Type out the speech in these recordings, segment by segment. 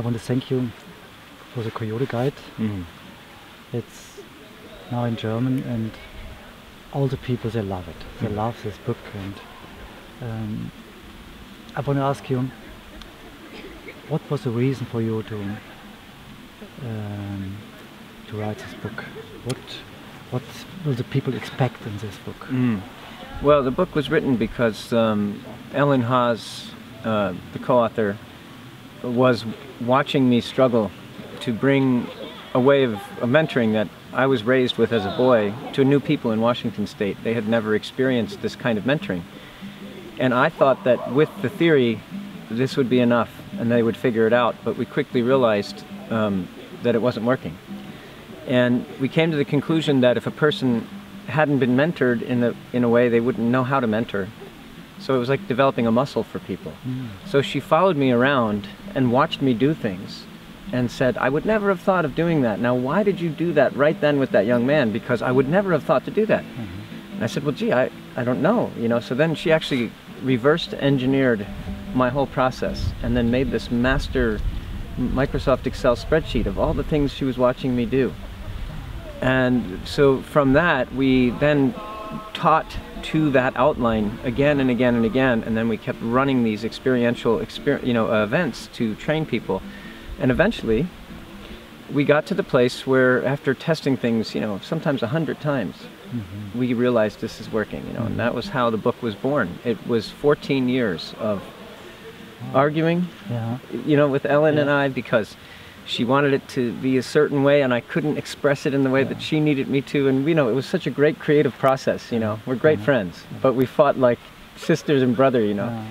want to thank you for the Coyote Guide. It's now in German, and all the people, they love it. They love this book, and I want to ask you, what was the reason for you to write this book? What will the people expect in this book? Well, the book was written because Ellen Haas, the co-author, was watching me struggle to bring a way of mentoring that I was raised with as a boy to new people in Washington State. They had never experienced this kind of mentoring. And I thought that with the theory, this would be enough and they would figure it out, but we quickly realized that it wasn't working. And we came to the conclusion that if a person hadn't been mentored in a way, they wouldn't know how to mentor. So it was like developing a muscle for people. So she followed me around and watched me do things and said, I would never have thought of doing that. Now, why did you do that right then with that young man? Because I would never have thought to do that. And I said, well, gee, I don't know, you know. So then she actually reversed engineered my whole process and then made this master Microsoft Excel spreadsheet of all the things she was watching me do. And so from that, we then taught to that outline again and again and again, and then we kept running these experiential events to train people. And eventually, we got to the place where after testing things, you know, sometimes 100 times, we realized this is working, you know, and that was how the book was born. It was 14 years of arguing, you know, with Ellen and I, because she wanted it to be a certain way and I couldn't express it in the way that she needed me to. And, you know, it was such a great creative process, you know. We're great friends, but we fought like sisters and brother, you know.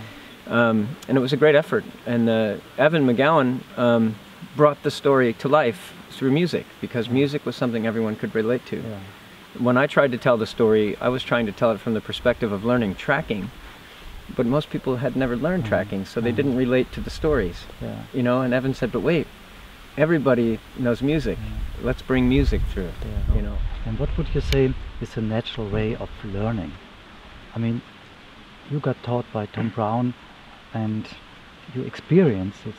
And it was a great effort. And Evan McGowan brought the story to life through music, because music was something everyone could relate to. When I tried to tell the story, I was trying to tell it from the perspective of learning tracking, but most people had never learned tracking, so they didn't relate to the stories, you know. And Evan said, but wait, everybody knows music. Let's bring music through it, you know. And what would you say is a natural way of learning? I mean, you got taught by Tom Brown and you experienced it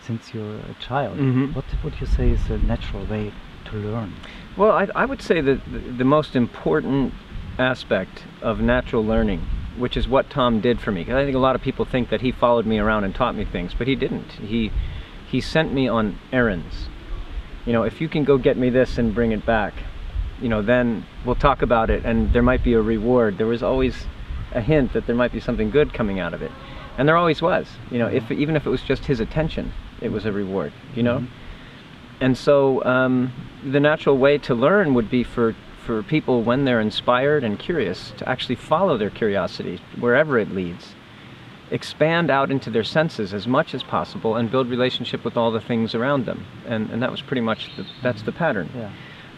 since you're a child. What would you say is a natural way to learn? Well, I would say that the most important aspect of natural learning, which is what Tom did for me, because I think a lot of people think that he followed me around and taught me things, but he didn't. He sent me on errands. You know, if you can go get me this and bring it back, you know, then we'll talk about it and there might be a reward. There was always a hint that there might be something good coming out of it. And there always was, you know, even if it was just his attention, it was a reward, you know? And so the natural way to learn would be for people, when they're inspired and curious, to actually follow their curiosity wherever it leads. Expand out into their senses as much as possible and build relationship with all the things around them. And that was pretty much, that's the pattern.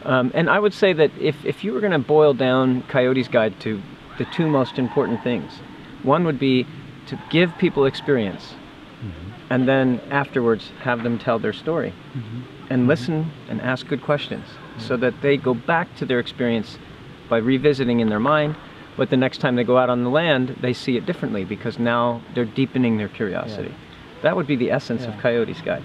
And I would say that if you were going to boil down Coyote's Guide to the two most important things, one would be to give people experience, and then afterwards have them tell their story, and listen and ask good questions, so that they go back to their experience by revisiting in their mind, but the next time they go out on the land, they see it differently, because now they're deepening their curiosity. That would be the essence of Coyote's Guide.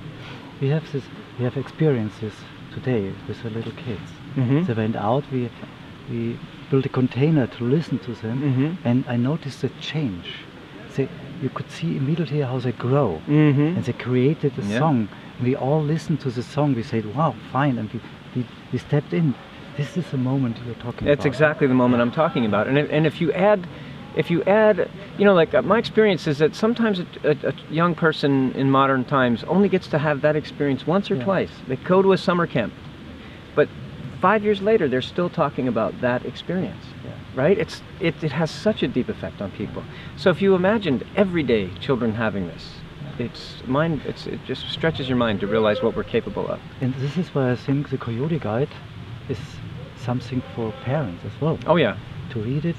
We have experiences today with the little kids. They went out, we built a container to listen to them, and I noticed a change. You could see immediately how they grow, and they created a song. We all listened to the song, we said, wow, fine, and we stepped in. This is the moment you're talking about. That's exactly the moment I'm talking about. And if you add, you know, like my experience is that sometimes a young person in modern times only gets to have that experience once or twice. They go to a summer camp, but 5 years later they're still talking about that experience, right? It has such a deep effect on people. So if you imagined everyday children having this, it just stretches your mind to realize what we're capable of. And this is why I think the Coyote Guide is something for parents as well. Oh yeah. To read it.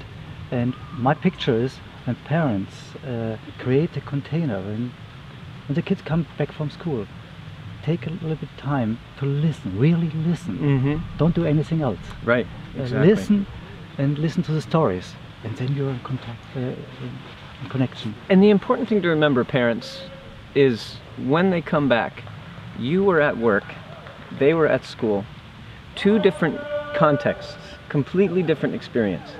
And my picture is when parents create a container when the kids come back from school. Take a little bit time to listen, really listen. Don't do anything else. Right, exactly. Listen and listen to the stories, and then you're in contact, in connection. And the important thing to remember, parents, is when they come back, You were at work, they were at school, two different contexts, completely different experience.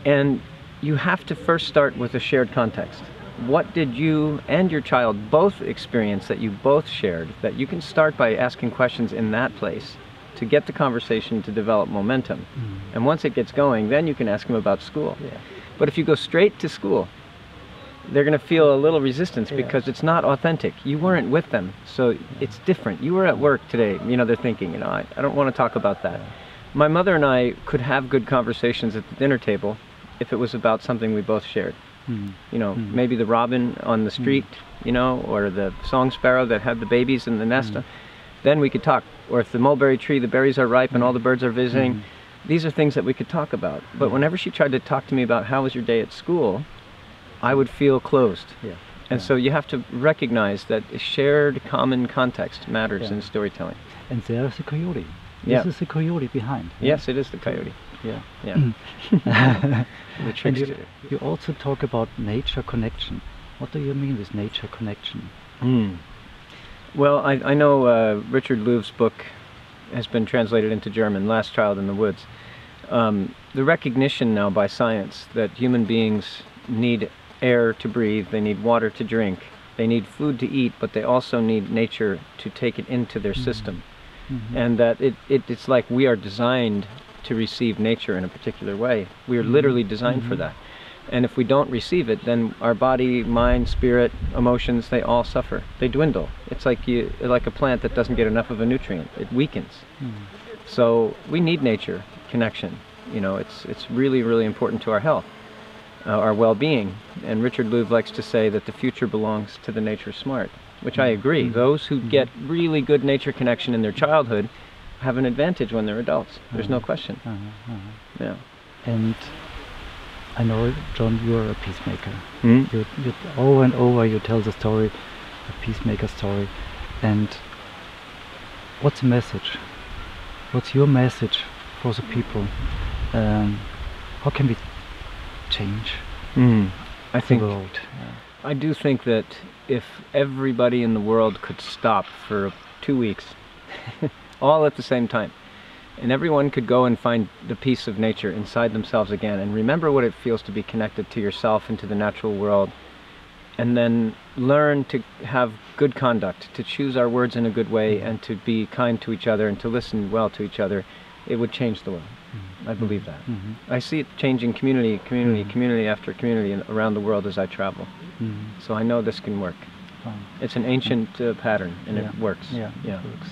And you have to first start with a shared context. What did you and your child both experience that you both shared, that you can start by asking questions in that place to get the conversation to develop momentum. And once it gets going, then you can ask them about school. Yeah. But if you go straight to school, they're going to feel a little resistance because it's not authentic. You weren't with them, so it's different. You were at work today, you know, they're thinking, you know, I don't want to talk about that. My mother and I could have good conversations at the dinner table if it was about something we both shared. You know, maybe the robin on the street, you know, or the song sparrow that had the babies in the nest. Then we could talk. Or if the mulberry tree, the berries are ripe and all the birds are visiting. These are things that we could talk about. But whenever she tried to talk to me about how was your day at school, I would feel closed. And so you have to recognize that a shared common context matters in storytelling. And there's a coyote. Yeah. This is the coyote behind. Yes, it is the coyote. Yeah. Yeah. The And trickster. you also talk about nature connection. What do you mean with nature connection? Well, I know Richard Louve's book has been translated into German, Last Child in the Woods. The recognition now by science that human beings need air to breathe, they need water to drink, they need food to eat, but they also need nature to take it into their system. And that it's like we are designed to receive nature in a particular way. We are literally designed for that. And if we don't receive it, then our body, mind, spirit, emotions, they all suffer. They dwindle. It's like a plant that doesn't get enough of a nutrient. It weakens. So we need nature connection. You know, it's really, really important to our health, our well-being. And Richard Louve likes to say that the future belongs to the nature smart, which I agree. Those who get really good nature connection in their childhood have an advantage when they're adults. There's no question. Yeah. And I know, John, you're a peacemaker. You over and over you tell the story, a peacemaker story. And what's the message? What's your message for the people? How can we change the world? I do think that if everybody in the world could stop for 2 weeks, all at the same time, and everyone could go and find the peace of nature inside themselves again and remember what it feels to be connected to yourself and to the natural world, and then learn to have good conduct, to choose our words in a good way and to be kind to each other and to listen well to each other, it would change the world. I believe that. I see it changing community after community around the world as I travel. So I know this can work. It's an ancient pattern and it works. It works.